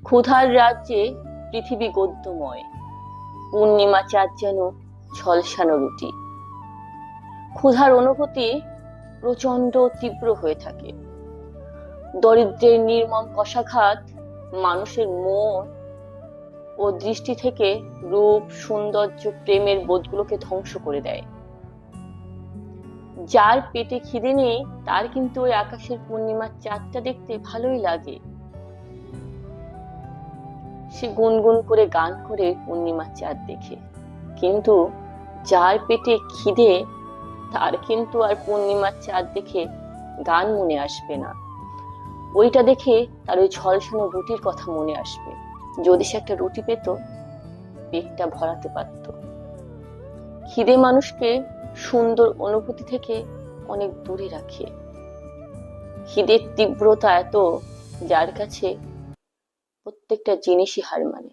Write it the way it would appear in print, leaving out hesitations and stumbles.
ক্ষুধার রাজ্যে পৃথিবী গদ্যময়, পূর্ণিমা চাঁদ যেন ঝলসানো রুটি। ক্ষুধার অনুভূতি প্রচন্ড তীব্র হয়ে থাকে। দরিদ্রের নির্মম কশাঘাত মানুষের মন ও দৃষ্টি থেকে রূপ, সৌন্দর্য, প্রেমের বোধগুলোকে ধ্বংস করে দেয়। যার পেটে খিদে নেই তার কিন্তু ওই আকাশের পূর্ণিমার চাঁদটা দেখতে ভালোই লাগে। সে গুনগুন করে গান করে পূর্ণিমার চাঁদ দেখে। কিন্তু যার পেটে খিদে তার কিন্তু আর পূর্ণিমার চাঁদ দেখে গান মনে আসবে না। ওইটা দেখে তার ওই ঝলসানো রুটির কথা মনে আসবে। যদি সে একটা রুটি পেত, পেটটা ভরাতে পারত। খিদে মানুষকে সুন্দর অনুভূতি থেকে অনেক দূরে রাখে। খিদের তীব্রতা এত, যার কাছে প্রত্যেকটা জিনিসই হার মানে।